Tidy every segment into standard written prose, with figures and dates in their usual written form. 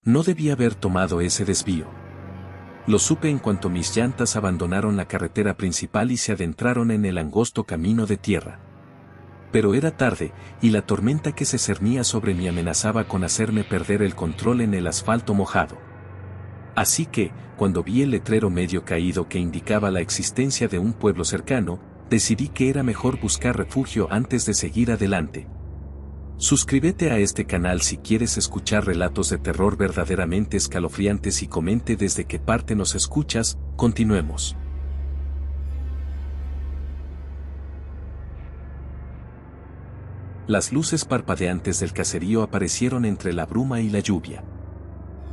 No debía haber tomado ese desvío. Lo supe en cuanto mis llantas abandonaron la carretera principal y se adentraron en el angosto camino de tierra. Pero era tarde, y la tormenta que se cernía sobre mí amenazaba con hacerme perder el control en el asfalto mojado. Así que, cuando vi el letrero medio caído que indicaba la existencia de un pueblo cercano, decidí que era mejor buscar refugio antes de seguir adelante. Suscríbete a este canal si quieres escuchar relatos de terror verdaderamente escalofriantes y comente desde qué parte nos escuchas. Continuemos. Las luces parpadeantes del caserío aparecieron entre la bruma y la lluvia.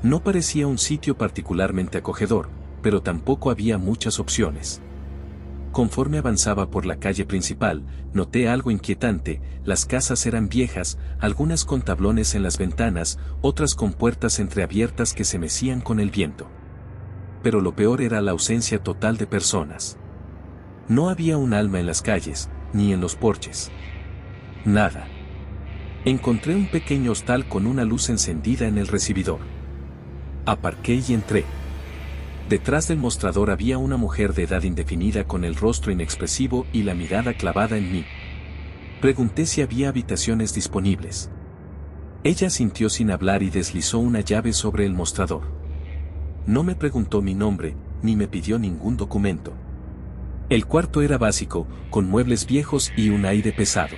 No parecía un sitio particularmente acogedor, pero tampoco había muchas opciones. Conforme avanzaba por la calle principal, noté algo inquietante: las casas eran viejas, algunas con tablones en las ventanas, otras con puertas entreabiertas que se mecían con el viento. Pero lo peor era la ausencia total de personas. No había un alma en las calles, ni en los porches. Nada. Encontré un pequeño hostal con una luz encendida en el recibidor. Aparqué y entré. Detrás del mostrador había una mujer de edad indefinida con el rostro inexpresivo y la mirada clavada en mí. Pregunté si había habitaciones disponibles. Ella asintió sin hablar y deslizó una llave sobre el mostrador. No me preguntó mi nombre, ni me pidió ningún documento. El cuarto era básico, con muebles viejos y un aire pesado.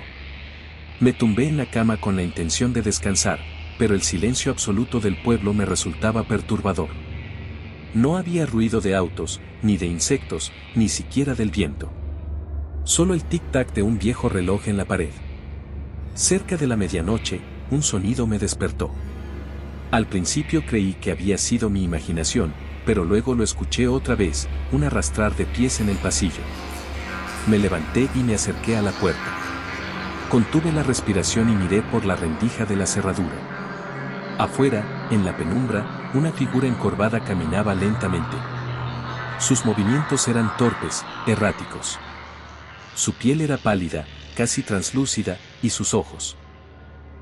Me tumbé en la cama con la intención de descansar, pero el silencio absoluto del pueblo me resultaba perturbador. No había ruido de autos, ni de insectos, ni siquiera del viento. Solo el tic-tac de un viejo reloj en la pared. Cerca de la medianoche, un sonido me despertó. Al principio creí que había sido mi imaginación, pero luego lo escuché otra vez, un arrastrar de pies en el pasillo. Me levanté y me acerqué a la puerta. Contuve la respiración y miré por la rendija de la cerradura. Afuera, en la penumbra, una figura encorvada caminaba lentamente. Sus movimientos eran torpes, erráticos. Su piel era pálida, casi translúcida, y sus ojos.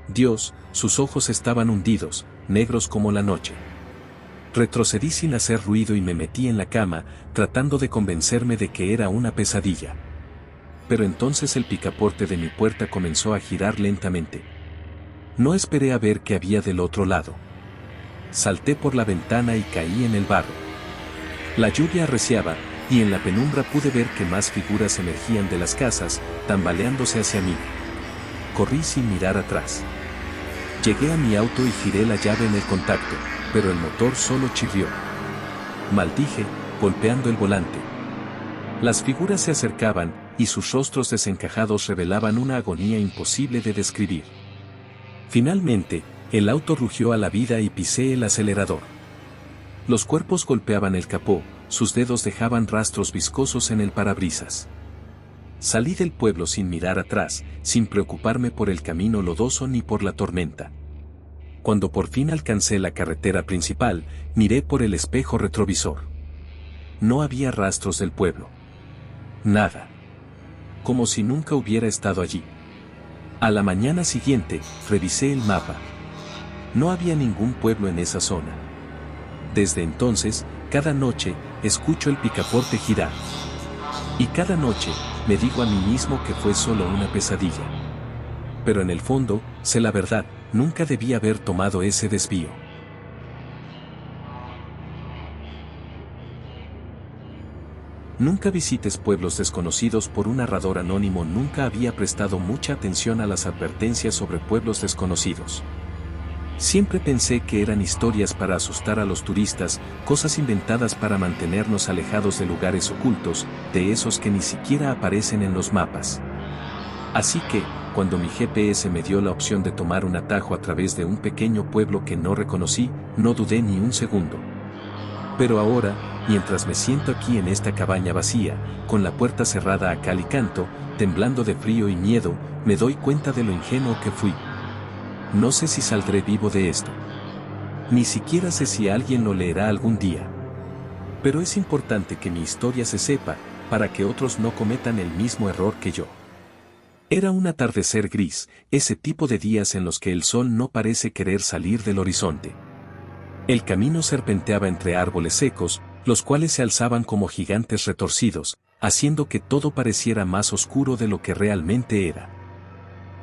Dios, sus ojos estaban hundidos, negros como la noche. Retrocedí sin hacer ruido y me metí en la cama, tratando de convencerme de que era una pesadilla. Pero entonces el picaporte de mi puerta comenzó a girar lentamente. No esperé a ver qué había del otro lado. Salté por la ventana y caí en el barro. La lluvia arreciaba, y en la penumbra pude ver que más figuras emergían de las casas, tambaleándose hacia mí. Corrí sin mirar atrás. Llegué a mi auto y giré la llave en el contacto, pero el motor solo chirrió. Maldije, golpeando el volante. Las figuras se acercaban, y sus rostros desencajados revelaban una agonía imposible de describir. Finalmente, el auto rugió a la vida y pisé el acelerador. Los cuerpos golpeaban el capó, sus dedos dejaban rastros viscosos en el parabrisas. Salí del pueblo sin mirar atrás, sin preocuparme por el camino lodoso ni por la tormenta. Cuando por fin alcancé la carretera principal, miré por el espejo retrovisor. No había rastros del pueblo. Nada. Como si nunca hubiera estado allí. A la mañana siguiente, revisé el mapa. No había ningún pueblo en esa zona. Desde entonces, cada noche, escucho el picaporte girar. Y cada noche, me digo a mí mismo que fue solo una pesadilla. Pero en el fondo, sé la verdad, nunca debí haber tomado ese desvío. Nunca visites pueblos desconocidos. Por un narrador anónimo. Nunca había prestado mucha atención a las advertencias sobre pueblos desconocidos. Siempre pensé que eran historias para asustar a los turistas, cosas inventadas para mantenernos alejados de lugares ocultos, de esos que ni siquiera aparecen en los mapas. Así que, cuando mi GPS me dio la opción de tomar un atajo a través de un pequeño pueblo que no reconocí, no dudé ni un segundo. Pero ahora, mientras me siento aquí en esta cabaña vacía, con la puerta cerrada a cal y canto, temblando de frío y miedo, me doy cuenta de lo ingenuo que fui. No sé si saldré vivo de esto. Ni siquiera sé si alguien lo leerá algún día. Pero es importante que mi historia se sepa, para que otros no cometan el mismo error que yo. Era un atardecer gris, ese tipo de días en los que el sol no parece querer salir del horizonte. El camino serpenteaba entre árboles secos, los cuales se alzaban como gigantes retorcidos, haciendo que todo pareciera más oscuro de lo que realmente era.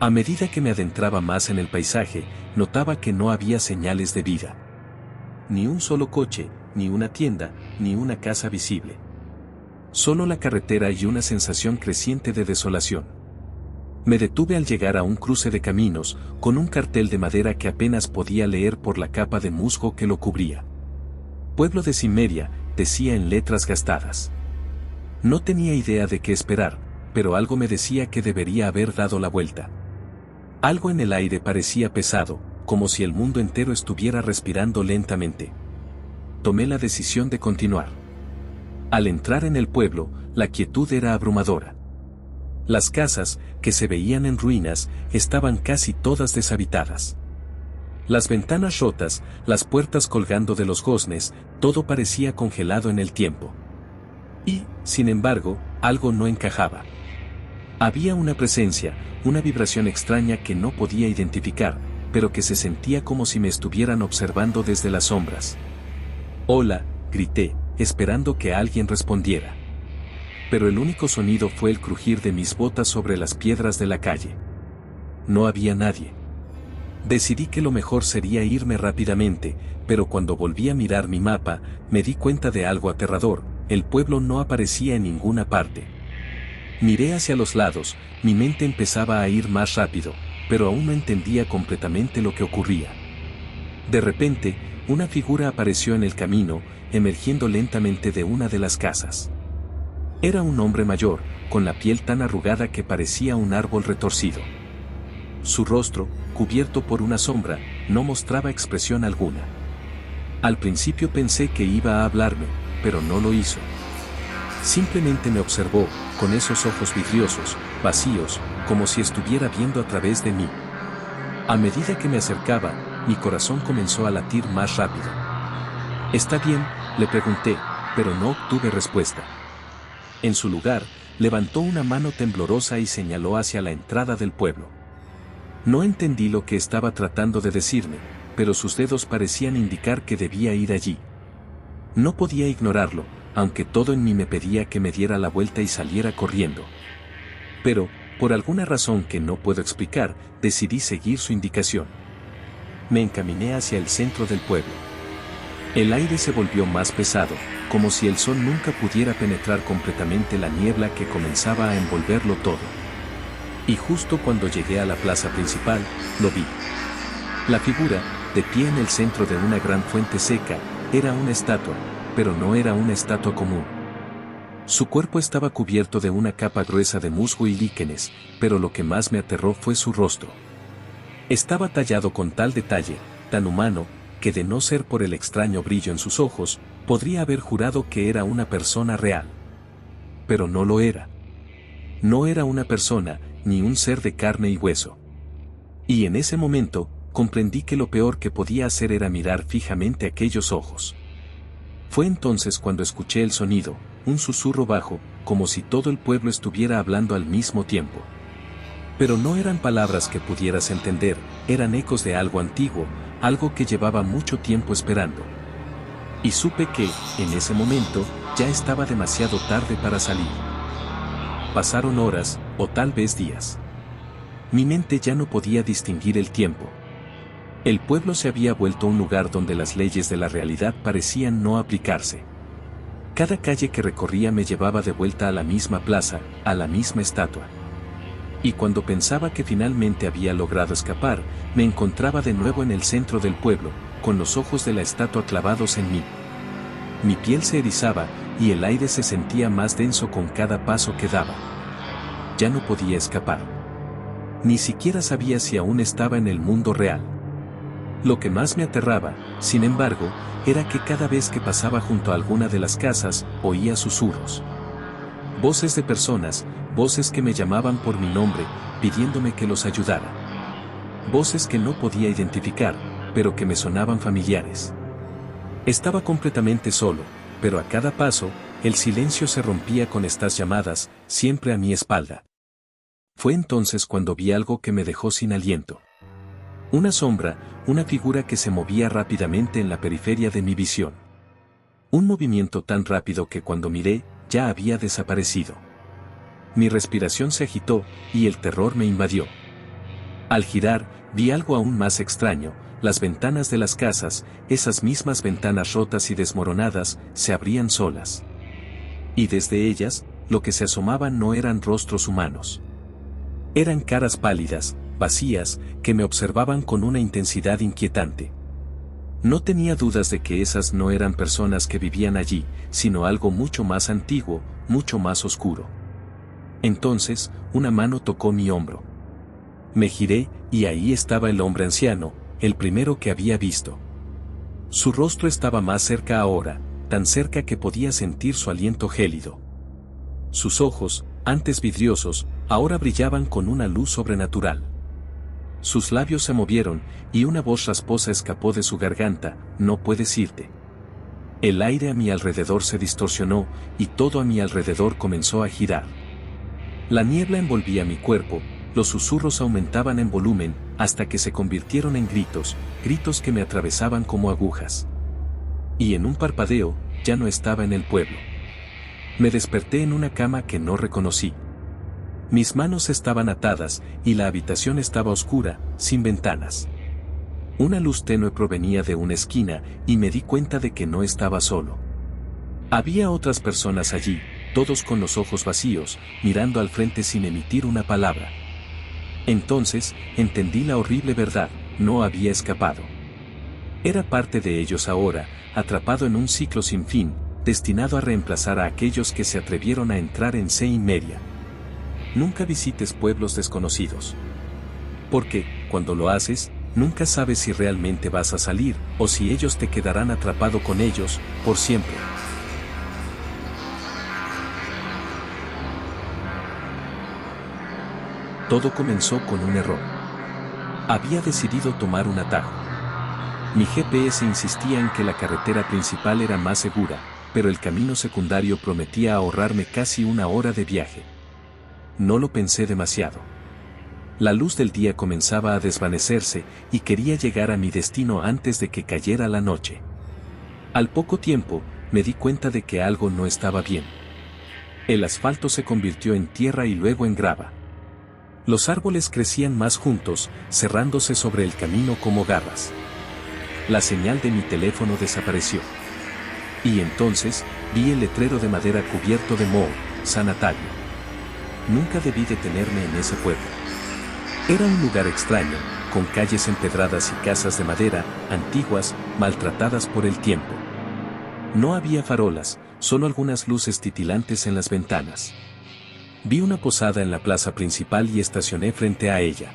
A medida que me adentraba más en el paisaje, notaba que no había señales de vida. Ni un solo coche, ni una tienda, ni una casa visible. Solo la carretera y una sensación creciente de desolación. Me detuve al llegar a un cruce de caminos, con un cartel de madera que apenas podía leer por la capa de musgo que lo cubría. Pueblo de Cimmeria, decía en letras gastadas. No tenía idea de qué esperar, pero algo me decía que debería haber dado la vuelta. Algo en el aire parecía pesado, como si el mundo entero estuviera respirando lentamente. Tomé la decisión de continuar. Al entrar en el pueblo, la quietud era abrumadora. Las casas, que se veían en ruinas, estaban casi todas deshabitadas. Las ventanas rotas, las puertas colgando de los goznes, todo parecía congelado en el tiempo. Y, sin embargo, algo no encajaba. Había una presencia, una vibración extraña que no podía identificar, pero que se sentía como si me estuvieran observando desde las sombras. «Hola», grité, esperando que alguien respondiera. Pero el único sonido fue el crujir de mis botas sobre las piedras de la calle. No había nadie. Decidí que lo mejor sería irme rápidamente, pero cuando volví a mirar mi mapa, me di cuenta de algo aterrador: el pueblo no aparecía en ninguna parte. Miré hacia los lados, mi mente empezaba a ir más rápido, pero aún no entendía completamente lo que ocurría. De repente, una figura apareció en el camino, emergiendo lentamente de una de las casas. Era un hombre mayor, con la piel tan arrugada que parecía un árbol retorcido. Su rostro, cubierto por una sombra, no mostraba expresión alguna. Al principio pensé que iba a hablarme, pero no lo hizo. Simplemente me observó, con esos ojos vidriosos, vacíos, como si estuviera viendo a través de mí. A medida que me acercaba, mi corazón comenzó a latir más rápido. «¿Está bien?», le pregunté, pero no obtuve respuesta. En su lugar, levantó una mano temblorosa y señaló hacia la entrada del pueblo. No entendí lo que estaba tratando de decirme, pero sus dedos parecían indicar que debía ir allí. No podía ignorarlo, aunque todo en mí me pedía que me diera la vuelta y saliera corriendo. Pero, por alguna razón que no puedo explicar, decidí seguir su indicación. Me encaminé hacia el centro del pueblo. El aire se volvió más pesado, como si el sol nunca pudiera penetrar completamente la niebla que comenzaba a envolverlo todo. Y justo cuando llegué a la plaza principal, lo vi. La figura, de pie en el centro de una gran fuente seca, era una estatua, pero no era una estatua común. Su cuerpo estaba cubierto de una capa gruesa de musgo y líquenes, pero lo que más me aterró fue su rostro. Estaba tallado con tal detalle, tan humano, que de no ser por el extraño brillo en sus ojos, podría haber jurado que era una persona real. Pero no lo era. No era una persona, ni un ser de carne y hueso. Y en ese momento, comprendí que lo peor que podía hacer era mirar fijamente aquellos ojos. Fue entonces cuando escuché el sonido, un susurro bajo, como si todo el pueblo estuviera hablando al mismo tiempo. Pero no eran palabras que pudieras entender, eran ecos de algo antiguo, algo que llevaba mucho tiempo esperando. Y supe que, en ese momento, ya estaba demasiado tarde para salir. Pasaron horas, o tal vez días. Mi mente ya no podía distinguir el tiempo. El pueblo se había vuelto un lugar donde las leyes de la realidad parecían no aplicarse. Cada calle que recorría me llevaba de vuelta a la misma plaza, a la misma estatua. Y cuando pensaba que finalmente había logrado escapar, me encontraba de nuevo en el centro del pueblo, con los ojos de la estatua clavados en mí. Mi piel se erizaba, y el aire se sentía más denso con cada paso que daba. Ya no podía escapar. Ni siquiera sabía si aún estaba en el mundo real. Lo que más me aterraba, sin embargo, era que cada vez que pasaba junto a alguna de las casas, oía susurros. Voces de personas, voces que me llamaban por mi nombre, pidiéndome que los ayudara. Voces que no podía identificar, pero que me sonaban familiares. Estaba completamente solo, pero a cada paso, el silencio se rompía con estas llamadas, siempre a mi espalda. Fue entonces cuando vi algo que me dejó sin aliento. Una sombra, una figura que se movía rápidamente en la periferia de mi visión. Un movimiento tan rápido que cuando miré, ya había desaparecido. Mi respiración se agitó, y el terror me invadió. Al girar, vi algo aún más extraño: las ventanas de las casas, esas mismas ventanas rotas y desmoronadas, se abrían solas. Y desde ellas, lo que se asomaba no eran rostros humanos. Eran caras pálidas, vacías, que me observaban con una intensidad inquietante. No tenía dudas de que esas no eran personas que vivían allí, sino algo mucho más antiguo, mucho más oscuro. Entonces, una mano tocó mi hombro. Me giré, y ahí estaba el hombre anciano, el primero que había visto. Su rostro estaba más cerca ahora, tan cerca que podía sentir su aliento gélido. Sus ojos, antes vidriosos, ahora brillaban con una luz sobrenatural. Sus labios se movieron, y una voz rasposa escapó de su garganta: no puedes irte. El aire a mi alrededor se distorsionó, y todo a mi alrededor comenzó a girar. La niebla envolvía mi cuerpo, los susurros aumentaban en volumen, hasta que se convirtieron en gritos, gritos que me atravesaban como agujas. Y en un parpadeo, ya no estaba en el pueblo. Me desperté en una cama que no reconocí. Mis manos estaban atadas, y la habitación estaba oscura, sin ventanas. Una luz tenue provenía de una esquina, y me di cuenta de que no estaba solo. Había otras personas allí, todos con los ojos vacíos, mirando al frente sin emitir una palabra. Entonces, entendí la horrible verdad: no había escapado. Era parte de ellos ahora, atrapado en un ciclo sin fin, destinado a reemplazar a aquellos que se atrevieron a entrar en Cimmeria. Nunca visites pueblos desconocidos. Porque, cuando lo haces, nunca sabes si realmente vas a salir, o si ellos te quedarán atrapado con ellos, por siempre. Todo comenzó con un error. Había decidido tomar un atajo. Mi GPS insistía en que la carretera principal era más segura, pero el camino secundario prometía ahorrarme casi una hora de viaje. No lo pensé demasiado. La luz del día comenzaba a desvanecerse, y quería llegar a mi destino antes de que cayera la noche. Al poco tiempo, me di cuenta de que algo no estaba bien. El asfalto se convirtió en tierra y luego en grava. Los árboles crecían más juntos, cerrándose sobre el camino como garras. La señal de mi teléfono desapareció. Y entonces, vi el letrero de madera cubierto de moho: sanatorio. Nunca debí detenerme en ese pueblo. Era un lugar extraño, con calles empedradas y casas de madera, antiguas, maltratadas por el tiempo. No había farolas, solo algunas luces titilantes en las ventanas. Vi una posada en la plaza principal y estacioné frente a ella.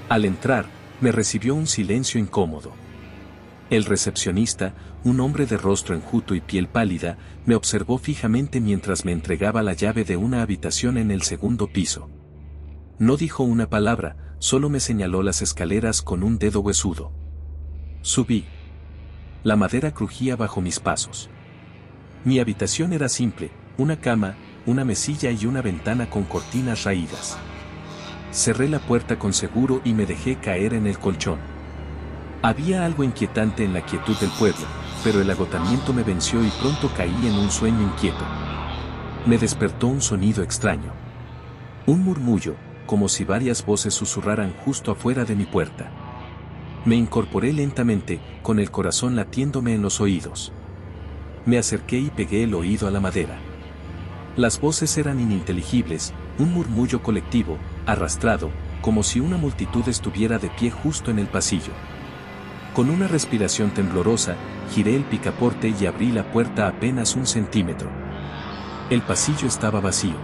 Al entrar, me recibió un silencio incómodo. El recepcionista, un hombre de rostro enjuto y piel pálida, me observó fijamente mientras me entregaba la llave de una habitación en el segundo piso. No dijo una palabra, solo me señaló las escaleras con un dedo huesudo. Subí. La madera crujía bajo mis pasos. Mi habitación era simple: una cama, una mesilla y una ventana con cortinas raídas. Cerré la puerta con seguro y me dejé caer en el colchón. Había algo inquietante en la quietud del pueblo, pero el agotamiento me venció y pronto caí en un sueño inquieto. Me despertó un sonido extraño. Un murmullo, como si varias voces susurraran justo afuera de mi puerta. Me incorporé lentamente, con el corazón latiéndome en los oídos. Me acerqué y pegué el oído a la madera. Las voces eran ininteligibles, un murmullo colectivo, arrastrado, como si una multitud estuviera de pie justo en el pasillo. Con una respiración temblorosa, giré el picaporte y abrí la puerta apenas 1 centímetro. El pasillo estaba vacío.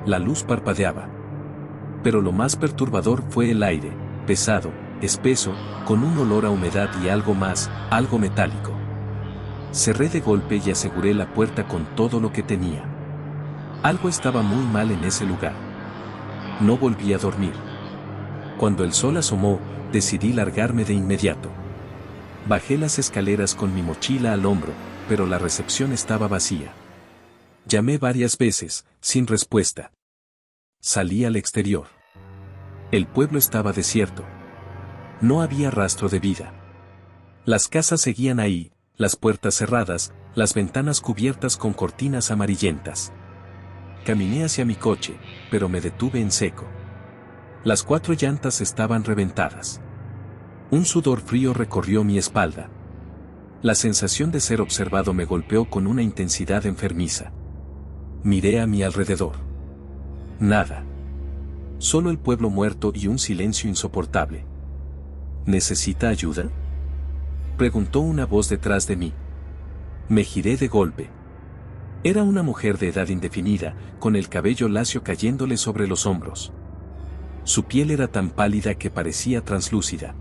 La luz parpadeaba. Pero lo más perturbador fue el aire, pesado, espeso, con un olor a humedad y algo más, algo metálico. Cerré de golpe y aseguré la puerta con todo lo que tenía. Algo estaba muy mal en ese lugar. No volví a dormir. Cuando el sol asomó, decidí largarme de inmediato. Bajé las escaleras con mi mochila al hombro, pero la recepción estaba vacía. Llamé varias veces, sin respuesta. Salí al exterior. El pueblo estaba desierto. No había rastro de vida. Las casas seguían ahí, las puertas cerradas, las ventanas cubiertas con cortinas amarillentas. Caminé hacia mi coche, pero me detuve en seco. Las 4 llantas estaban reventadas. Un sudor frío recorrió mi espalda. La sensación de ser observado me golpeó con una intensidad enfermiza. Miré a mi alrededor. Nada. Solo el pueblo muerto y un silencio insoportable. ¿Necesita ayuda?, preguntó una voz detrás de mí. Me giré de golpe. Era una mujer de edad indefinida, con el cabello lacio cayéndole sobre los hombros. Su piel era tan pálida que parecía translúcida.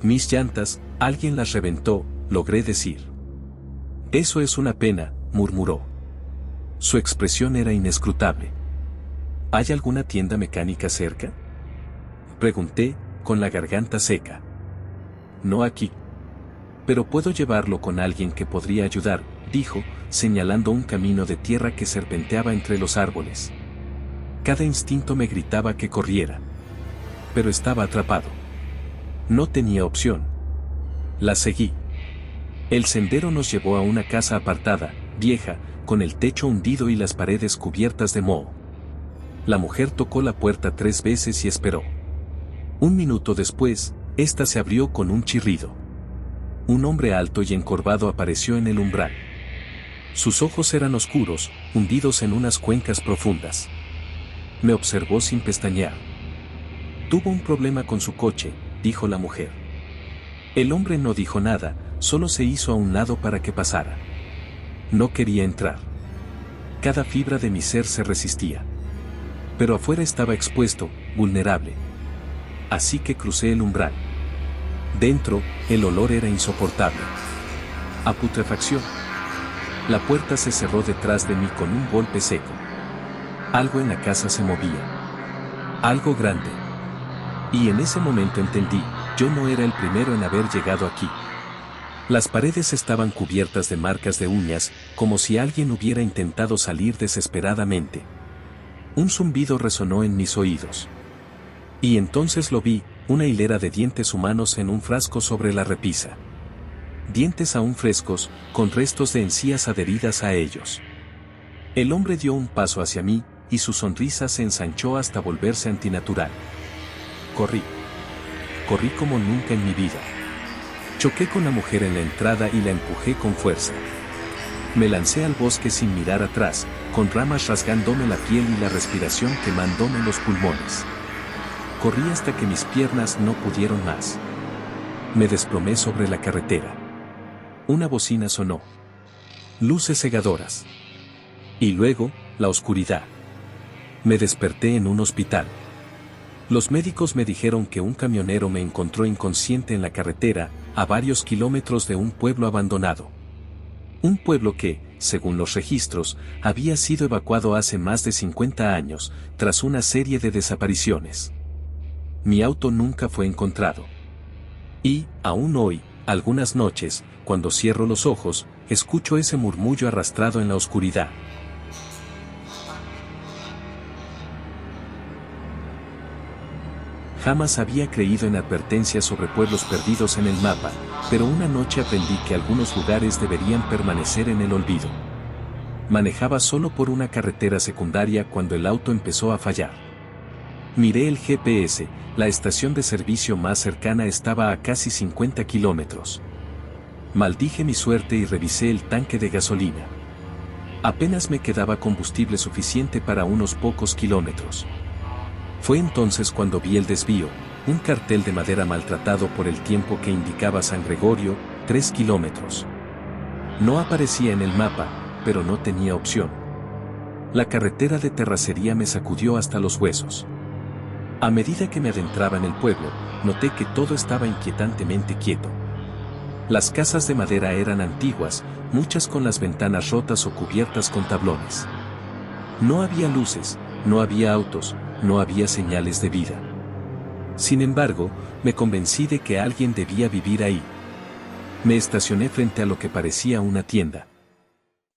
Mis llantas, alguien las reventó, logré decir. Eso es una pena, murmuró. Su expresión era inescrutable. ¿Hay alguna tienda mecánica cerca?, pregunté, con la garganta seca. No aquí. Pero puedo llevarlo con alguien que podría ayudar, dijo, señalando un camino de tierra que serpenteaba entre los árboles. Cada instinto me gritaba que corriera. Pero estaba atrapado. No tenía opción. La seguí. El sendero nos llevó a una casa apartada, vieja, con el techo hundido y las paredes cubiertas de moho. La mujer tocó la puerta 3 veces y esperó. 1 minuto después, esta se abrió con un chirrido. Un hombre alto y encorvado apareció en el umbral. Sus ojos eran oscuros, hundidos en unas cuencas profundas. Me observó sin pestañear. Tuvo un problema con su coche, dijo la mujer. El hombre no dijo nada, solo se hizo a un lado para que pasara. No quería entrar. Cada fibra de mi ser se resistía. Pero afuera estaba expuesto, vulnerable. Así que crucé el umbral. Dentro, el olor era insoportable. A putrefacción. La puerta se cerró detrás de mí con un golpe seco. Algo en la casa se movía. Algo grande. Y en ese momento entendí, yo no era el primero en haber llegado aquí. Las paredes estaban cubiertas de marcas de uñas, como si alguien hubiera intentado salir desesperadamente. Un zumbido resonó en mis oídos. Y entonces lo vi, una hilera de dientes humanos en un frasco sobre la repisa. Dientes aún frescos, con restos de encías adheridas a ellos. El hombre dio un paso hacia mí, y su sonrisa se ensanchó hasta volverse antinatural. Corrí. Corrí como nunca en mi vida. Choqué con la mujer en la entrada y la empujé con fuerza. Me lancé al bosque sin mirar atrás, con ramas rasgándome la piel y la respiración quemándome los pulmones. Corrí hasta que mis piernas no pudieron más. Me desplomé sobre la carretera. Una bocina sonó. Luces cegadoras. Y luego, la oscuridad. Me desperté en un hospital. Los médicos me dijeron que un camionero me encontró inconsciente en la carretera, a varios kilómetros de un pueblo abandonado. Un pueblo que, según los registros, había sido evacuado hace más de 50 años, tras una serie de desapariciones. Mi auto nunca fue encontrado. Y, aún hoy, algunas noches, cuando cierro los ojos, escucho ese murmullo arrastrado en la oscuridad. Jamás había creído en advertencias sobre pueblos perdidos en el mapa, pero una noche aprendí que algunos lugares deberían permanecer en el olvido. Manejaba solo por una carretera secundaria cuando el auto empezó a fallar. Miré el GPS, la estación de servicio más cercana estaba a casi 50 kilómetros. Maldije mi suerte y revisé el tanque de gasolina. Apenas me quedaba combustible suficiente para unos pocos kilómetros. Fue entonces cuando vi el desvío, un cartel de madera maltratado por el tiempo que indicaba San Gregorio, 3 kilómetros. No aparecía en el mapa, pero no tenía opción. La carretera de terracería me sacudió hasta los huesos. A medida que me adentraba en el pueblo, noté que todo estaba inquietantemente quieto. Las casas de madera eran antiguas, muchas con las ventanas rotas o cubiertas con tablones. No había luces, no había autos, no había señales de vida. Sin embargo, me convencí de que alguien debía vivir ahí. Me estacioné frente a lo que parecía una tienda.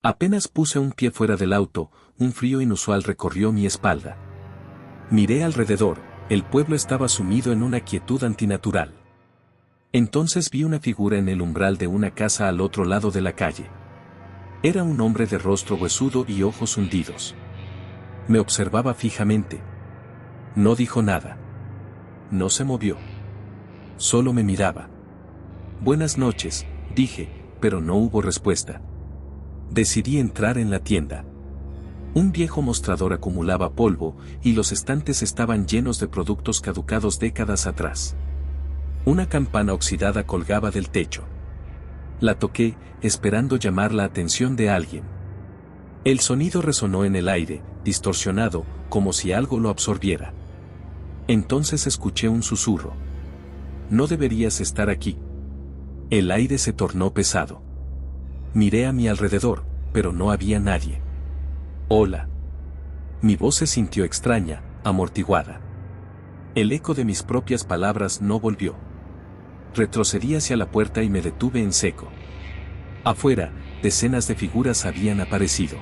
Apenas puse un pie fuera del auto, un frío inusual recorrió mi espalda. Miré alrededor, el pueblo estaba sumido en una quietud antinatural. Entonces vi una figura en el umbral de una casa al otro lado de la calle. Era un hombre de rostro huesudo y ojos hundidos. Me observaba fijamente. No dijo nada. No se movió. Solo me miraba. Buenas noches, dije, pero no hubo respuesta. Decidí entrar en la tienda. Un viejo mostrador acumulaba polvo y los estantes estaban llenos de productos caducados décadas atrás. Una campana oxidada colgaba del techo. La toqué, esperando llamar la atención de alguien. El sonido resonó en el aire, distorsionado, como si algo lo absorbiera. Entonces escuché un susurro. No deberías estar aquí. El aire se tornó pesado. Miré a mi alrededor, pero no había nadie. Hola. Mi voz se sintió extraña, amortiguada. El eco de mis propias palabras no volvió. Retrocedí hacia la puerta y me detuve en seco. Afuera, decenas de figuras habían aparecido.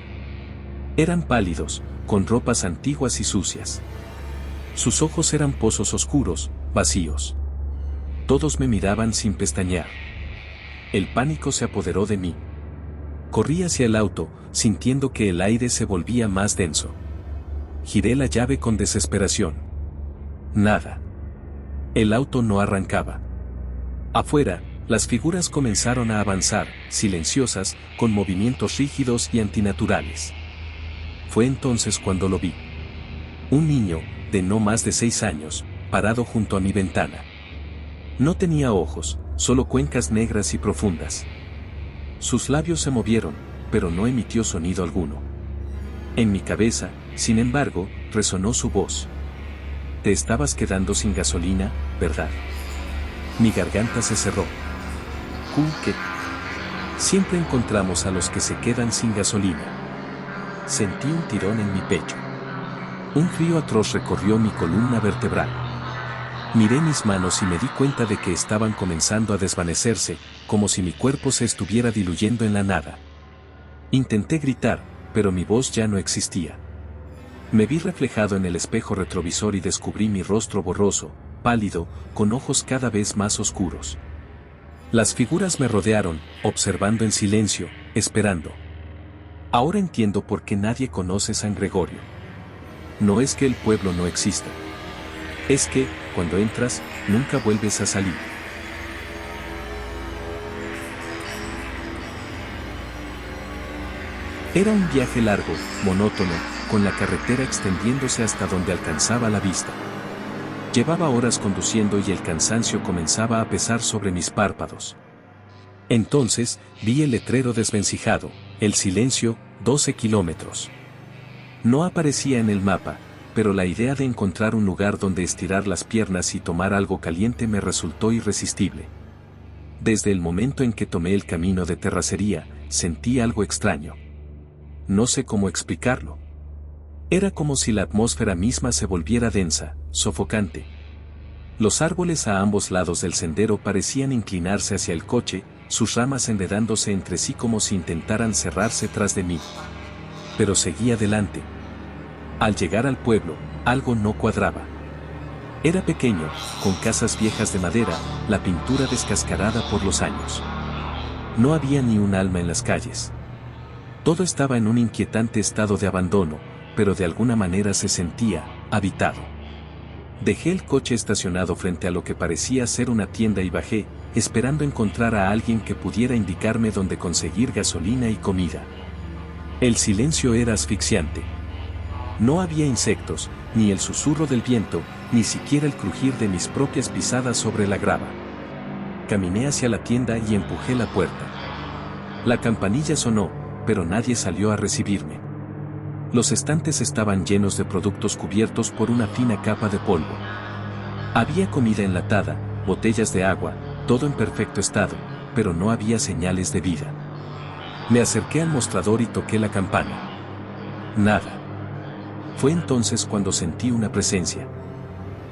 Eran pálidos, con ropas antiguas y sucias. Sus ojos eran pozos oscuros, vacíos. Todos me miraban sin pestañear. El pánico se apoderó de mí. Corrí hacia el auto, sintiendo que el aire se volvía más denso. Giré la llave con desesperación. Nada. El auto no arrancaba. Afuera, las figuras comenzaron a avanzar, silenciosas, con movimientos rígidos y antinaturales. Fue entonces cuando lo vi. Un niño, de no más de 6 años, parado junto a mi ventana. No tenía ojos, solo cuencas negras y profundas. Sus labios se movieron, pero no emitió sonido alguno. En mi cabeza, sin embargo, resonó su voz. Te estabas quedando sin gasolina, ¿verdad? Mi garganta se cerró. ¿Qué? Siempre encontramos a los que se quedan sin gasolina. Sentí un tirón en mi pecho. Un frío atroz recorrió mi columna vertebral. Miré mis manos y me di cuenta de que estaban comenzando a desvanecerse, como si mi cuerpo se estuviera diluyendo en la nada. Intenté gritar, pero mi voz ya no existía. Me vi reflejado en el espejo retrovisor y descubrí mi rostro borroso, pálido, con ojos cada vez más oscuros. Las figuras me rodearon, observando en silencio, esperando. Ahora entiendo por qué nadie conoce San Gregorio. No es que el pueblo no exista. Es que, cuando entras, nunca vuelves a salir. Era un viaje largo, monótono, con la carretera extendiéndose hasta donde alcanzaba la vista. Llevaba horas conduciendo y el cansancio comenzaba a pesar sobre mis párpados. Entonces, vi el letrero desvencijado, el silencio, 12 kilómetros. No aparecía en el mapa, pero la idea de encontrar un lugar donde estirar las piernas y tomar algo caliente me resultó irresistible. Desde el momento en que tomé el camino de terracería, sentí algo extraño. No sé cómo explicarlo. Era como si la atmósfera misma se volviera densa, sofocante. Los árboles a ambos lados del sendero parecían inclinarse hacia el coche, sus ramas enredándose entre sí como si intentaran cerrarse tras de mí. Pero seguí adelante. Al llegar al pueblo, algo no cuadraba. Era pequeño, con casas viejas de madera, la pintura descascarada por los años. No había ni un alma en las calles. Todo estaba en un inquietante estado de abandono, pero de alguna manera se sentía habitado. Dejé el coche estacionado frente a lo que parecía ser una tienda y bajé, esperando encontrar a alguien que pudiera indicarme dónde conseguir gasolina y comida. El silencio era asfixiante. No había insectos, ni el susurro del viento, ni siquiera el crujir de mis propias pisadas sobre la grava. Caminé hacia la tienda y empujé la puerta. La campanilla sonó, pero nadie salió a recibirme. Los estantes estaban llenos de productos cubiertos por una fina capa de polvo. Había comida enlatada, botellas de agua, todo en perfecto estado, pero no había señales de vida. Me acerqué al mostrador y toqué la campana. Nada. Fue entonces cuando sentí una presencia.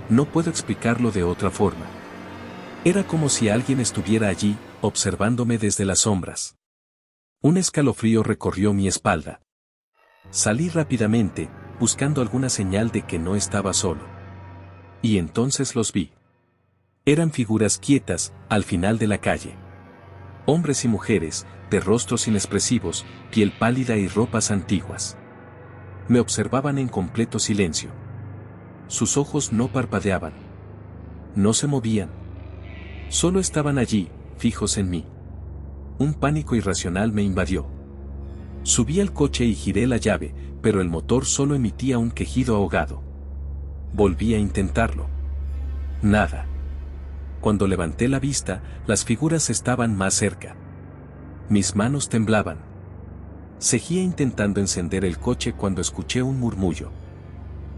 No puedo explicarlo de otra forma. Era como si alguien estuviera allí, observándome desde las sombras. Un escalofrío recorrió mi espalda. Salí rápidamente, buscando alguna señal de que no estaba solo. Y entonces los vi. Eran figuras quietas, al final de la calle. Hombres y mujeres, de rostros inexpresivos, piel pálida y ropas antiguas. Me observaban en completo silencio. Sus ojos no parpadeaban. No se movían. Solo estaban allí, fijos en mí. Un pánico irracional me invadió. Subí al coche y giré la llave, pero el motor solo emitía un quejido ahogado. Volví a intentarlo. Nada. Cuando levanté la vista, las figuras estaban más cerca. Mis manos temblaban. Seguía intentando encender el coche cuando escuché un murmullo.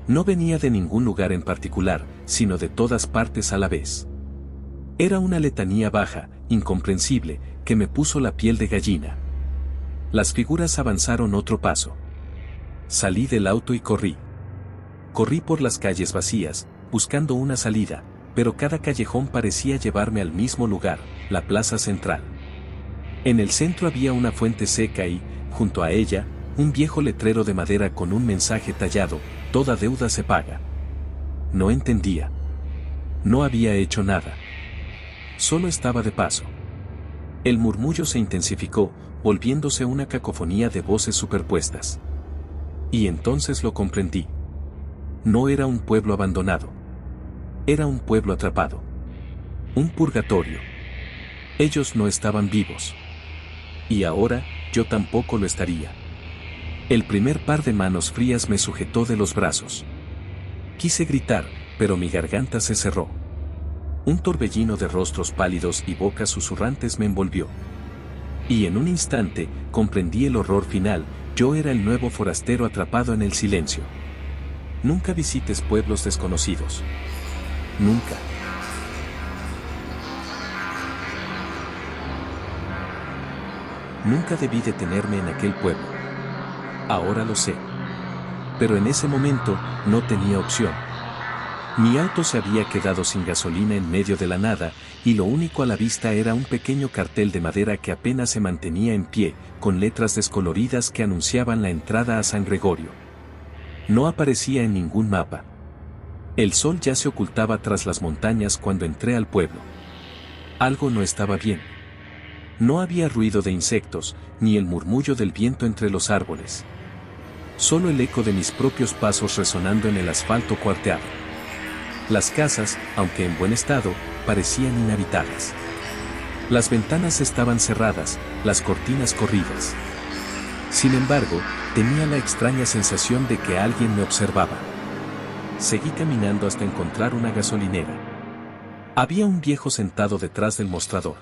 No venía de ningún lugar en particular, sino de todas partes a la vez. Era una letanía baja, incomprensible, que me puso la piel de gallina. Las figuras avanzaron otro paso. Salí del auto y corrí. Corrí por las calles vacías, buscando una salida, pero cada callejón parecía llevarme al mismo lugar, la plaza central. En el centro había una fuente seca y, junto a ella, un viejo letrero de madera con un mensaje tallado: toda deuda se paga. No entendía. No había hecho nada. Solo estaba de paso. El murmullo se intensificó, volviéndose una cacofonía de voces superpuestas. Y entonces lo comprendí. No era un pueblo abandonado. Era un pueblo atrapado. Un purgatorio. Ellos no estaban vivos. Y ahora, yo tampoco lo estaría. El primer par de manos frías me sujetó de los brazos. Quise gritar, pero mi garganta se cerró. Un torbellino de rostros pálidos y bocas susurrantes me envolvió. Y en un instante, comprendí el horror final: yo era el nuevo forastero atrapado en el silencio. Nunca visites pueblos desconocidos. Nunca. Nunca debí detenerme en aquel pueblo. Ahora lo sé. Pero en ese momento, no tenía opción. Mi auto se había quedado sin gasolina en medio de la nada, y lo único a la vista era un pequeño cartel de madera que apenas se mantenía en pie, con letras descoloridas que anunciaban la entrada a San Gregorio. No aparecía en ningún mapa. El sol ya se ocultaba tras las montañas cuando entré al pueblo. Algo no estaba bien. No había ruido de insectos, ni el murmullo del viento entre los árboles. Solo el eco de mis propios pasos resonando en el asfalto cuarteado. Las casas, aunque en buen estado, parecían inhabitadas. Las ventanas estaban cerradas, las cortinas corridas. Sin embargo, tenía la extraña sensación de que alguien me observaba. Seguí caminando hasta encontrar una gasolinera. Había un viejo sentado detrás del mostrador.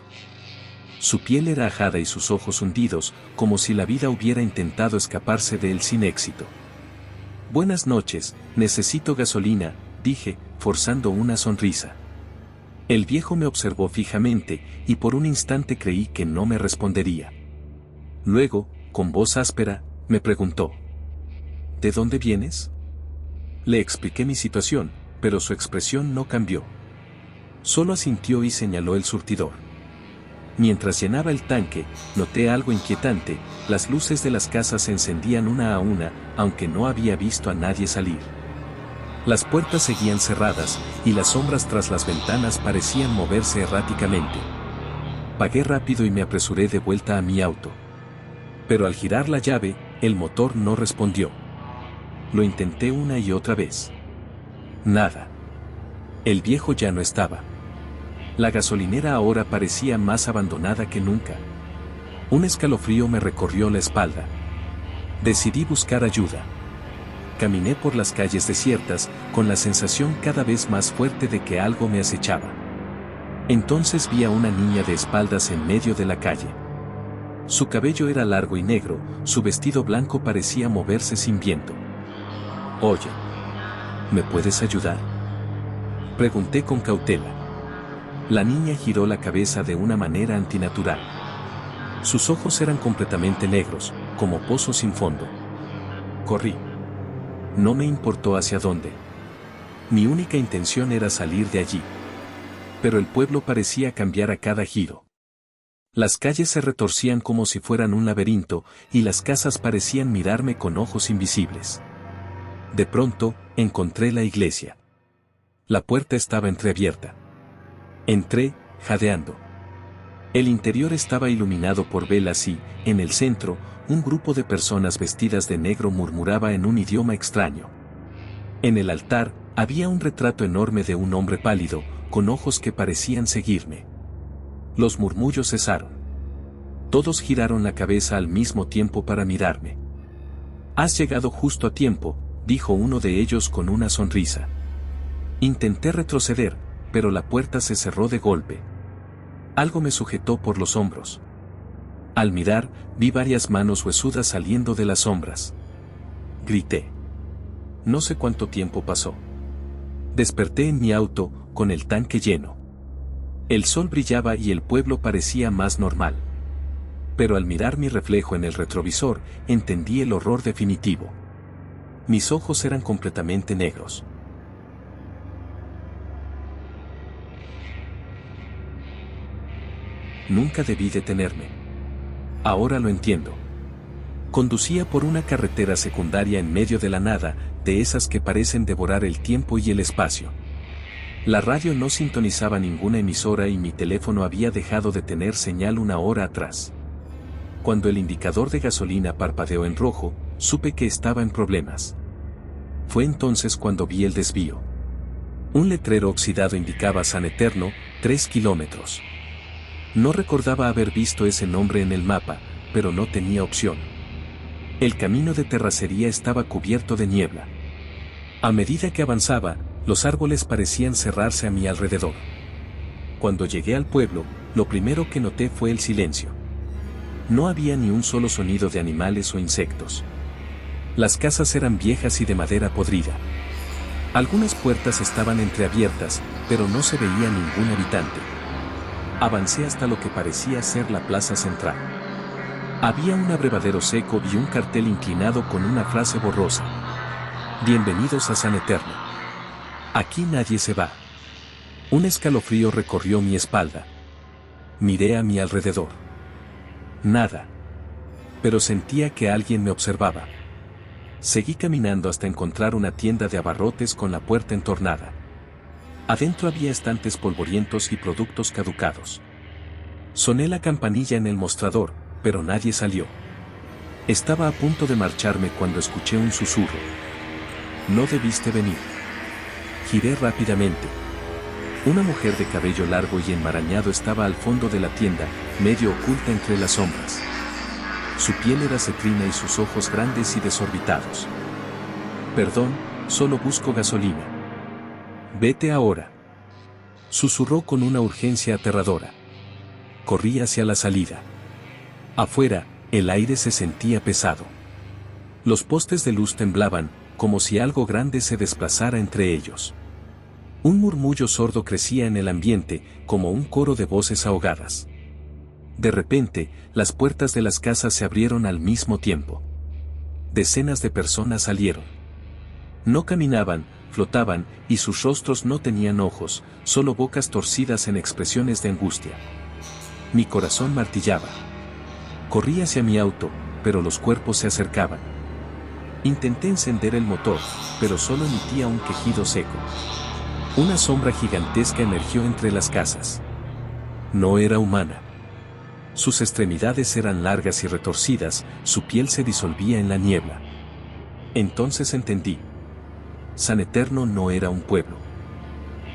Su piel era ajada y sus ojos hundidos, como si la vida hubiera intentado escaparse de él sin éxito. «Buenas noches, necesito gasolina», dije, forzando una sonrisa. El viejo me observó fijamente, y por un instante creí que no me respondería. Luego, con voz áspera, me preguntó: «¿De dónde vienes?». Le expliqué mi situación, pero su expresión no cambió. Solo asintió y señaló el surtidor. Mientras llenaba el tanque, noté algo inquietante: las luces de las casas se encendían una a una, aunque no había visto a nadie salir. Las puertas seguían cerradas, y las sombras tras las ventanas parecían moverse erráticamente. Pagué rápido y me apresuré de vuelta a mi auto. Pero al girar la llave, el motor no respondió. Lo intenté una y otra vez. Nada. El viejo ya no estaba. La gasolinera ahora parecía más abandonada que nunca. Un escalofrío me recorrió la espalda. Decidí buscar ayuda. Caminé por las calles desiertas, con la sensación cada vez más fuerte de que algo me acechaba. Entonces vi a una niña de espaldas en medio de la calle. Su cabello era largo y negro, su vestido blanco parecía moverse sin viento. «Oye, ¿me puedes ayudar?», pregunté con cautela. La niña giró la cabeza de una manera antinatural. Sus ojos eran completamente negros, como pozos sin fondo. Corrí. No me importó hacia dónde. Mi única intención era salir de allí. Pero el pueblo parecía cambiar a cada giro. Las calles se retorcían como si fueran un laberinto, y las casas parecían mirarme con ojos invisibles. De pronto, encontré la iglesia. La puerta estaba entreabierta. Entré, jadeando. El interior estaba iluminado por velas y, en el centro, un grupo de personas vestidas de negro murmuraba en un idioma extraño. En el altar, había un retrato enorme de un hombre pálido, con ojos que parecían seguirme. Los murmullos cesaron. Todos giraron la cabeza al mismo tiempo para mirarme. «Has llegado justo a tiempo», dijo uno de ellos con una sonrisa. Intenté retroceder, pero la puerta se cerró de golpe. Algo me sujetó por los hombros. Al mirar, vi varias manos huesudas saliendo de las sombras. Grité. No sé cuánto tiempo pasó. Desperté en mi auto, con el tanque lleno. El sol brillaba y el pueblo parecía más normal. Pero al mirar mi reflejo en el retrovisor, entendí el horror definitivo. Mis ojos eran completamente negros. Nunca debí detenerme. Ahora lo entiendo. Conducía por una carretera secundaria en medio de la nada, de esas que parecen devorar el tiempo y el espacio. La radio no sintonizaba ninguna emisora y mi teléfono había dejado de tener señal una hora atrás. Cuando el indicador de gasolina parpadeó en rojo, supe que estaba en problemas. Fue entonces cuando vi el desvío. Un letrero oxidado indicaba San Eterno, 3 kilómetros. No recordaba haber visto ese nombre en el mapa, pero no tenía opción. El camino de terracería estaba cubierto de niebla. A medida que avanzaba, los árboles parecían cerrarse a mi alrededor. Cuando llegué al pueblo, lo primero que noté fue el silencio. No había ni un solo sonido de animales o insectos. Las casas eran viejas y de madera podrida. Algunas puertas estaban entreabiertas, pero no se veía ningún habitante. Avancé hasta lo que parecía ser la plaza central. Había un abrevadero seco y un cartel inclinado con una frase borrosa. Bienvenidos a San Eterno. Aquí nadie se va. Un escalofrío recorrió mi espalda. Miré a mi alrededor. Nada. Pero sentía que alguien me observaba. Seguí caminando hasta encontrar una tienda de abarrotes con la puerta entornada. Adentro había estantes polvorientos y productos caducados. Soné la campanilla en el mostrador, pero nadie salió. Estaba a punto de marcharme cuando escuché un susurro. No debiste venir. Giré rápidamente. Una mujer de cabello largo y enmarañado estaba al fondo de la tienda, medio oculta entre las sombras. Su piel era cetrina y sus ojos grandes y desorbitados. Perdón, solo busco gasolina. Vete ahora. Susurró con una urgencia aterradora. Corrí hacia la salida. Afuera, el aire se sentía pesado. Los postes de luz temblaban, como si algo grande se desplazara entre ellos. Un murmullo sordo crecía en el ambiente, como un coro de voces ahogadas. De repente, las puertas de las casas se abrieron al mismo tiempo. Decenas de personas salieron. No caminaban, flotaban, y sus rostros no tenían ojos, solo bocas torcidas en expresiones de angustia. Mi corazón martillaba. Corrí hacia mi auto, pero los cuerpos se acercaban. Intenté encender el motor, pero solo emitía un quejido seco. Una sombra gigantesca emergió entre las casas. No era humana. Sus extremidades eran largas y retorcidas, su piel se disolvía en la niebla. Entonces entendí. San Eterno no era un pueblo.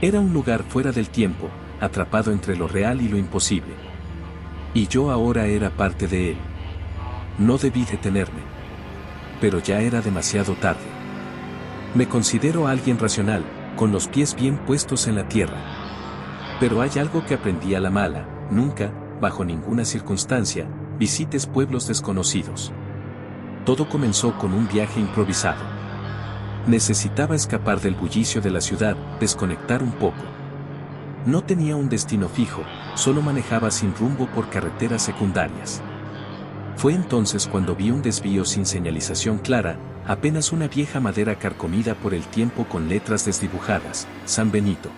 Era un lugar fuera del tiempo, atrapado entre lo real y lo imposible. Y yo ahora era parte de él. No debí detenerme. Pero ya era demasiado tarde. Me considero alguien racional, con los pies bien puestos en la tierra. Pero hay algo que aprendí a la mala: nunca, bajo ninguna circunstancia, visites pueblos desconocidos. Todo comenzó con un viaje improvisado. Necesitaba escapar del bullicio de la ciudad, desconectar un poco. No tenía un destino fijo, solo manejaba sin rumbo por carreteras secundarias. Fue entonces cuando vi un desvío sin señalización clara, apenas una vieja madera carcomida por el tiempo con letras desdibujadas: San Benito.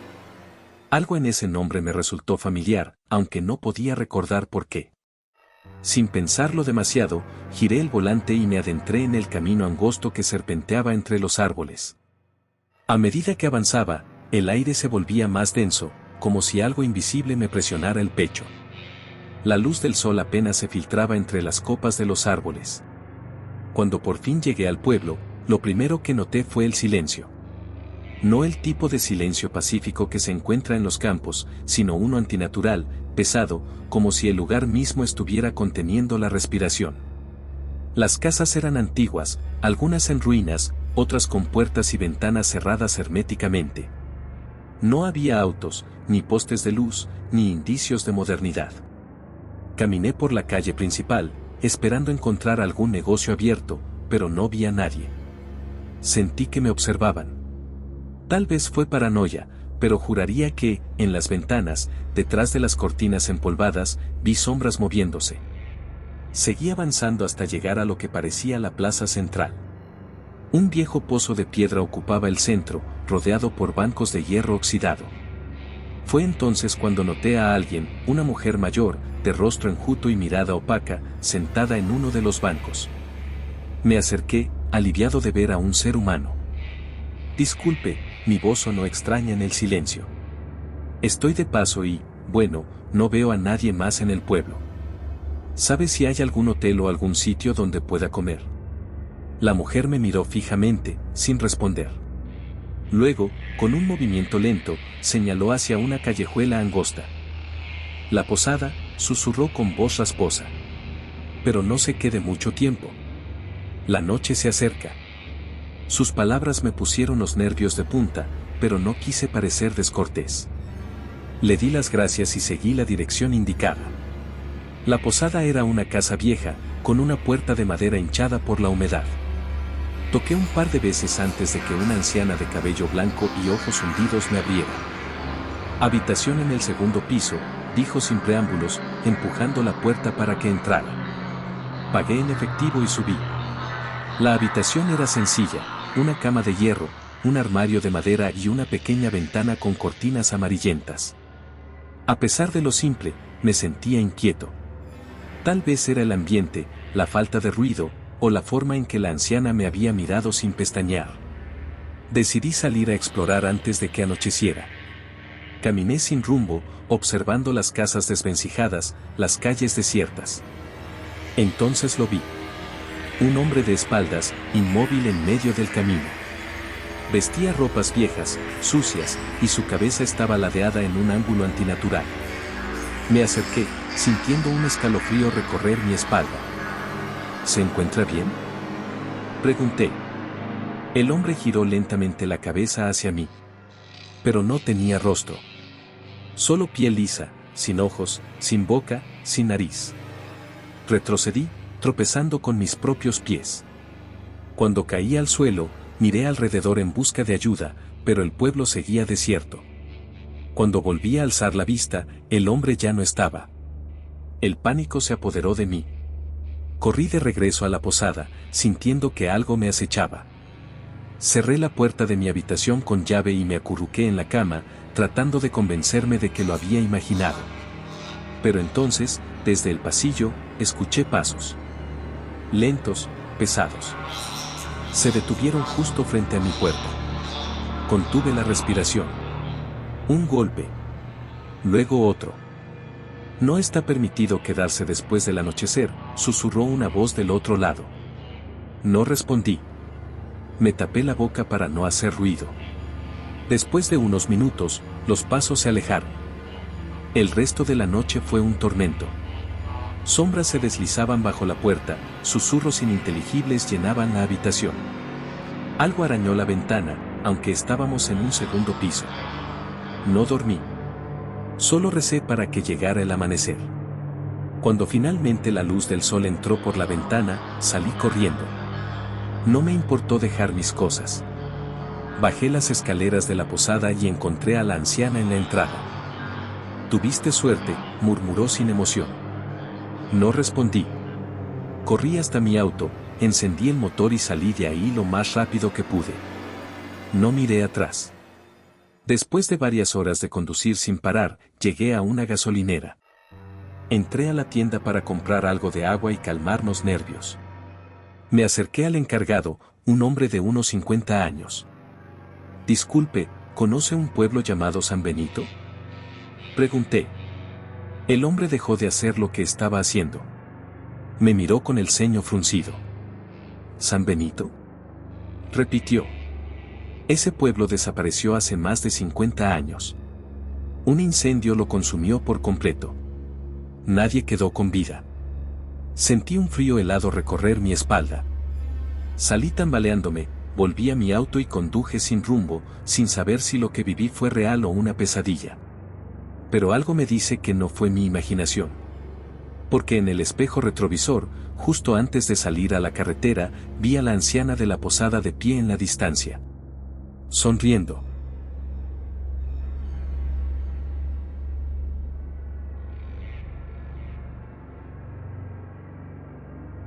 Algo en ese nombre me resultó familiar, aunque no podía recordar por qué. Sin pensarlo demasiado, giré el volante y me adentré en el camino angosto que serpenteaba entre los árboles. A medida que avanzaba, el aire se volvía más denso, como si algo invisible me presionara el pecho. La luz del sol apenas se filtraba entre las copas de los árboles. Cuando por fin llegué al pueblo, lo primero que noté fue el silencio. No el tipo de silencio pacífico que se encuentra en los campos, sino uno antinatural, pesado, como si el lugar mismo estuviera conteniendo la respiración. Las casas eran antiguas, algunas en ruinas, otras con puertas y ventanas cerradas herméticamente. No había autos, ni postes de luz, ni indicios de modernidad. Caminé por la calle principal, esperando encontrar algún negocio abierto, pero no vi a nadie. Sentí que me observaban. Tal vez fue paranoia, pero juraría que, en las ventanas, detrás de las cortinas empolvadas, vi sombras moviéndose. Seguí avanzando hasta llegar a lo que parecía la plaza central. Un viejo pozo de piedra ocupaba el centro, rodeado por bancos de hierro oxidado. Fue entonces cuando noté a alguien, una mujer mayor, de rostro enjuto y mirada opaca, sentada en uno de los bancos. Me acerqué, aliviado de ver a un ser humano. Disculpe, mi voz sonó extraña en el silencio. Estoy de paso y, bueno, no veo a nadie más en el pueblo. ¿Sabe si hay algún hotel o algún sitio donde pueda comer? La mujer me miró fijamente, sin responder. Luego, con un movimiento lento, señaló hacia una callejuela angosta. La posada, susurró con voz rasposa. Pero no se quede mucho tiempo. La noche se acerca. Sus palabras me pusieron los nervios de punta, pero no quise parecer descortés. Le di las gracias y seguí la dirección indicada. La posada era una casa vieja, con una puerta de madera hinchada por la humedad. Toqué un par de veces antes de que una anciana de cabello blanco y ojos hundidos me abriera. Habitación en el segundo piso, dijo sin preámbulos, empujando la puerta para que entrara. Pagué en efectivo y subí. La habitación era sencilla, una cama de hierro, un armario de madera y una pequeña ventana con cortinas amarillentas. A pesar de lo simple, me sentía inquieto. Tal vez era el ambiente, la falta de ruido, o la forma en que la anciana me había mirado sin pestañear. Decidí salir a explorar antes de que anocheciera. Caminé sin rumbo, observando las casas desvencijadas, las calles desiertas. Entonces lo vi. Un hombre de espaldas, inmóvil en medio del camino. Vestía ropas viejas, sucias, y su cabeza estaba ladeada en un ángulo antinatural. Me acerqué, sintiendo un escalofrío recorrer mi espalda. ¿Se encuentra bien?, pregunté. El hombre giró lentamente la cabeza hacia mí. Pero no tenía rostro. Solo piel lisa, sin ojos, sin boca, sin nariz. Retrocedí, tropezando con mis propios pies. Cuando caí al suelo, miré alrededor en busca de ayuda, pero el pueblo seguía desierto. Cuando volví a alzar la vista, el hombre ya no estaba. El pánico se apoderó de mí. Corrí de regreso a la posada, sintiendo que algo me acechaba. Cerré la puerta de mi habitación con llave y me acurruqué en la cama, tratando de convencerme de que lo había imaginado. Pero entonces, desde el pasillo, escuché pasos. Lentos, pesados. Se detuvieron justo frente a mi puerta. Contuve la respiración. Un golpe. Luego otro. No está permitido quedarse después del anochecer, susurró una voz del otro lado. No respondí. Me tapé la boca para no hacer ruido. Después de unos minutos, los pasos se alejaron. El resto de la noche fue un tormento. Sombras se deslizaban bajo la puerta, susurros ininteligibles llenaban la habitación. Algo arañó la ventana, aunque estábamos en un segundo piso. No dormí. Solo recé para que llegara el amanecer. Cuando finalmente la luz del sol entró por la ventana, salí corriendo. No me importó dejar mis cosas. Bajé las escaleras de la posada y encontré a la anciana en la entrada. «Tuviste suerte», murmuró sin emoción. No respondí. Corrí hasta mi auto, encendí el motor y salí de ahí lo más rápido que pude. No miré atrás. Después de varias horas de conducir sin parar, llegué a una gasolinera. Entré a la tienda para comprar algo de agua y calmar los nervios. Me acerqué al encargado, un hombre de unos 50 años. «Disculpe, ¿conoce un pueblo llamado San Benito?», Pregunté. El hombre dejó de hacer lo que estaba haciendo. Me miró con el ceño fruncido. ¿San Benito? Repitió. Ese pueblo desapareció hace más de 50 años. Un incendio lo consumió por completo. Nadie quedó con vida. Sentí un frío helado recorrer mi espalda. Salí tambaleándome, volví a mi auto y conduje sin rumbo, sin saber si lo que viví fue real o una pesadilla. Pero algo me dice que no fue mi imaginación. Porque en el espejo retrovisor, justo antes de salir a la carretera, vi a la anciana de la posada de pie en la distancia. Sonriendo.